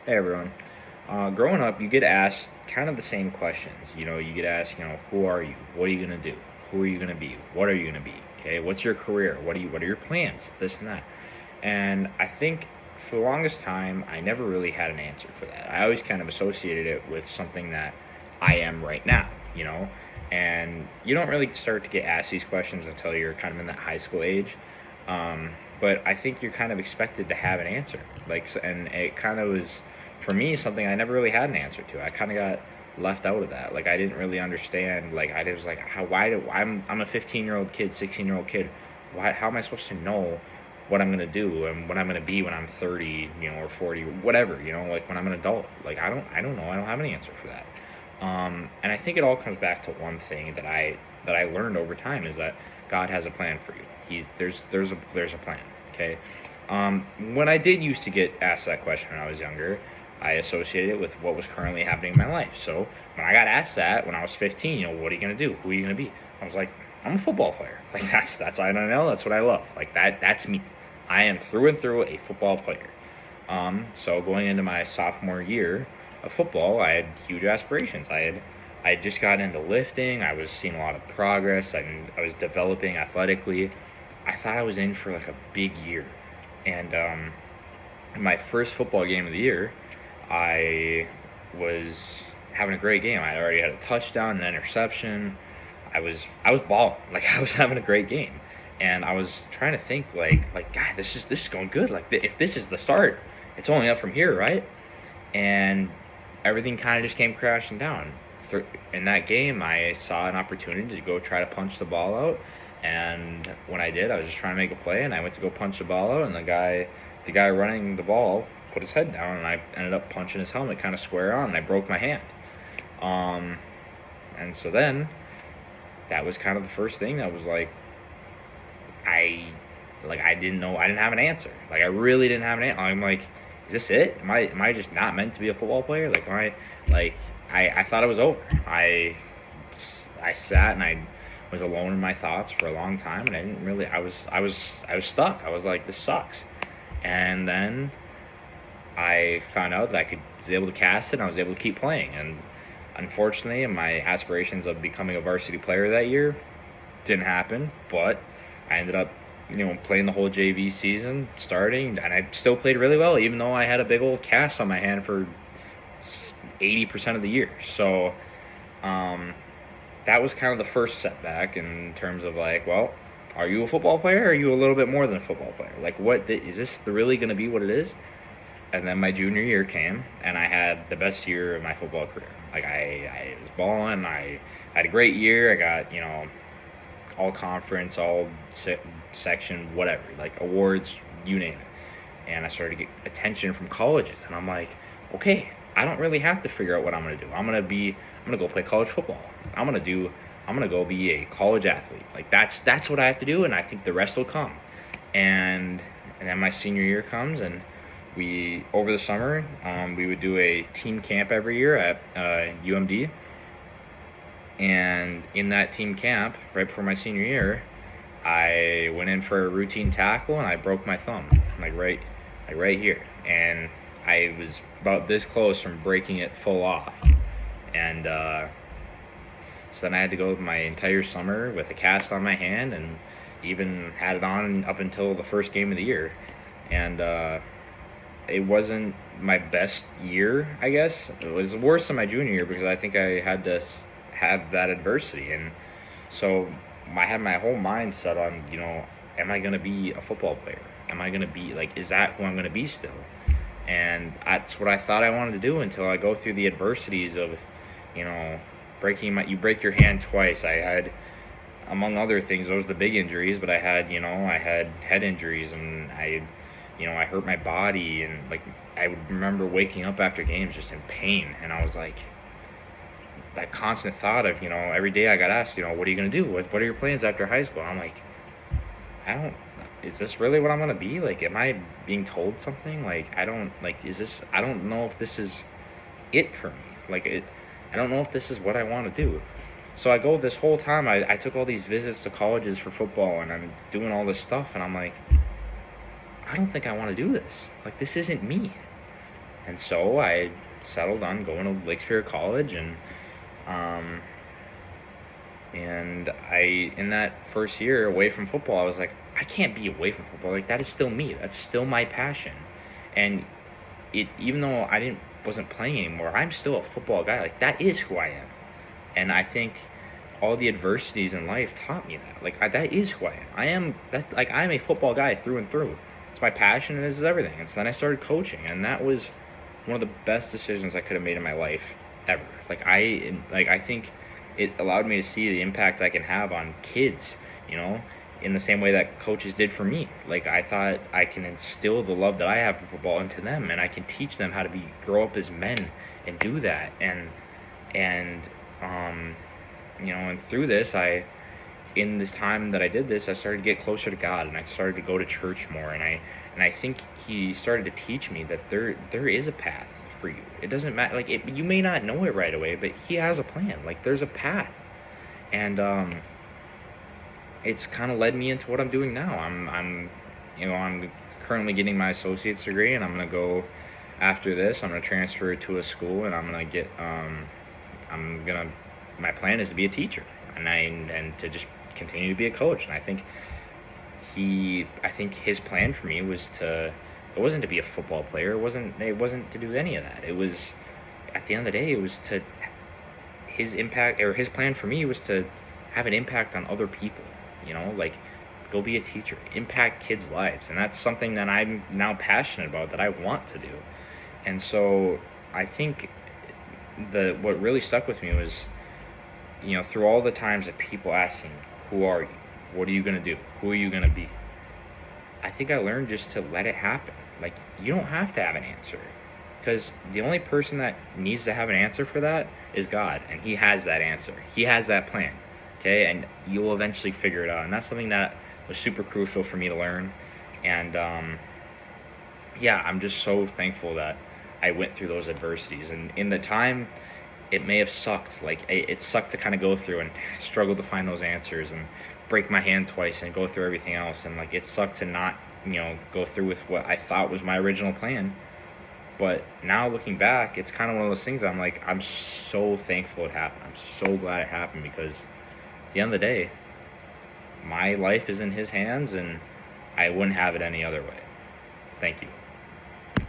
Hey everyone. Growing up, you get asked kind of the same questions. You get asked, who are you? What are you gonna do? Who are you gonna be? What are you gonna be? Okay, what's your career? What are your plans? This and that. And I think for the longest time, I never really had an answer for that. I always kind of associated it with something that I am right now, you know. And you don't really start to get asked these questions until you're kind of in that high school age. Um, but I think you're kind of expected to have an answer. And it kind of was for me something I never really had an answer to. I kind of got left out of that. Like I didn't really understand. Like I was like, how? Why do I'm a 15-year-old kid, 16-year-old kid. Why? How am I supposed to know what I'm gonna do and what I'm gonna be when I'm 30, or 40, whatever, like when I'm an adult? Like I don't know. I don't have an answer for that. And I think it all comes back to one thing that I learned over time is that God has a plan for you. There's a plan. Okay. When I did used to get asked that question when I was younger, I associated it with what was currently happening in my life. So when I got asked that when I was 15, what are you gonna do? Who are you gonna be? I was like, I'm a football player. Like that's I don't know. That's what I love. Like that's me. I am through and through a football player. So going into my sophomore year of football, I had huge aspirations. I had just got into lifting. I was seeing a lot of progress. I was developing athletically. I thought I was in for like a big year. And in my first football game of the year, I was having a great game. I already had a touchdown, an interception. I was balling. Like I was having a great game. And I was trying to think like God, this is going good. Like if this is the start, it's only up from here, right? And everything kind of just came crashing down. In that game, I saw an opportunity to go try to punch the ball out, and when I did, I was just trying to make a play, and I went to go punch the ball out, and the guy running the ball put his head down, and I ended up punching his helmet kind of square on, and I broke my hand. Um, and so then that was kind of the first thing that was like I I didn't know. I didn't have an answer. Like I really didn't have an answer. I'm like, is this it? Am I just not meant to be a football player? Like am I like I thought it was over. I sat and I was alone in my thoughts for a long time, and I didn't really. I was stuck. I was like, this sucks. And then I found out that was able to cast it, and I was able to keep playing. And unfortunately, my aspirations of becoming a varsity player that year didn't happen. But I ended up, playing the whole JV season, starting, and I still played really well, even though I had a big old cast on my hand for 80% of the year. So that was kind of the first setback in terms of like, well, are you a football player? Or are you a little bit more than a football player? Like, what is this really going to be? What it is? And then my junior year came, and I had the best year of my football career. Like I was balling. I had a great year. I got all conference, all section, whatever, like awards, you name it. And I started to get attention from colleges, and I'm like, okay, I don't really have to figure out what I'm gonna do. I'm gonna go play college football. I'm gonna go be a college athlete. Like that's what I have to do, and I think the rest will come. And then my senior year comes, and we over the summer we would do a team camp every year at UMD. And in that team camp, right before my senior year, I went in for a routine tackle and I broke my thumb, like right here. And I was about this close from breaking it full off. And so then I had to go my entire summer with a cast on my hand, and even had it on up until the first game of the year. And it wasn't my best year, I guess. It was worse than my junior year because I think I had to have that adversity. And so I had my whole mind set on, am I going to be a football player? Am I going to be like, is that who I'm going to be still? And that's what I thought I wanted to do until I go through the adversities of, you break your hand twice. I had, among other things, those were the big injuries, but I had head injuries, and I hurt my body, and like I would remember waking up after games just in pain, and I was like, that constant thought of, every day I got asked, what are you going to do? What are your plans after high school? I'm like, is this really what I'm going to be? Like, am I being told something? Like, I don't know if this is it for me. I don't know if this is what I want to do. So I go this whole time, I took all these visits to colleges for football, and I'm doing all this stuff, and I'm like, I don't think I want to do this. Like, this isn't me. And And so I settled on going to Lake Superior College, um, and I in that first year away from football, I was like, I can't be away from football. Like that is still me. That's still my passion. And it even though I didn't wasn't playing anymore, I'm still a football guy. Like that is who I am. And I think all the adversities in life taught me that. Like that is who I am. I am that like I'm a football guy through and through. It's my passion and this is everything. And so then I started coaching, and that was one of the best decisions I could have made in my life ever. I think it allowed me to see the impact I can have on kids, you know, in the same way that coaches did for me. Like I thought I can instill the love that I have for football into them, and I can teach them how to grow up as men and do that. And and through this, in this time that I did this, I started to get closer to God, and I started to go to church more, and I think He started to teach me that there is a path for you. It doesn't matter, like you may not know it right away, but He has a plan. Like there's a path, and it's kind of led me into what I'm doing now. I'm currently getting my associate's degree, and I'm gonna go after this. I'm gonna transfer to a school, and I'm gonna my plan is to be a teacher, and to just continue to be a coach. And I think his plan for me was it wasn't to be a football player. It wasn't to do any of that. It was, at the end of the day, it was to his plan for me was to have an impact on other people, like go be a teacher, impact kids' lives. And that's something that I'm now passionate about, that I want to do. And so I think what really stuck with me was, through all the times that people asking, who are you? What are you going to do? Who are you going to be? I think I learned just to let it happen. Like, you don't have to have an answer, because the only person that needs to have an answer for that is God, and He has that answer. He has that plan, okay? And you'll eventually figure it out. And that's something that was super crucial for me to learn. And I'm just so thankful that I went through those adversities. And in the time, it may have sucked. Like, it sucked to kind of go through and struggle to find those answers and break my hand twice and go through everything else. And like, it sucked to not, go through with what I thought was my original plan. But now looking back, it's kind of one of those things that I'm like, I'm so thankful it happened. I'm so glad it happened, because at the end of the day, my life is in His hands, and I wouldn't have it any other way. Thank you.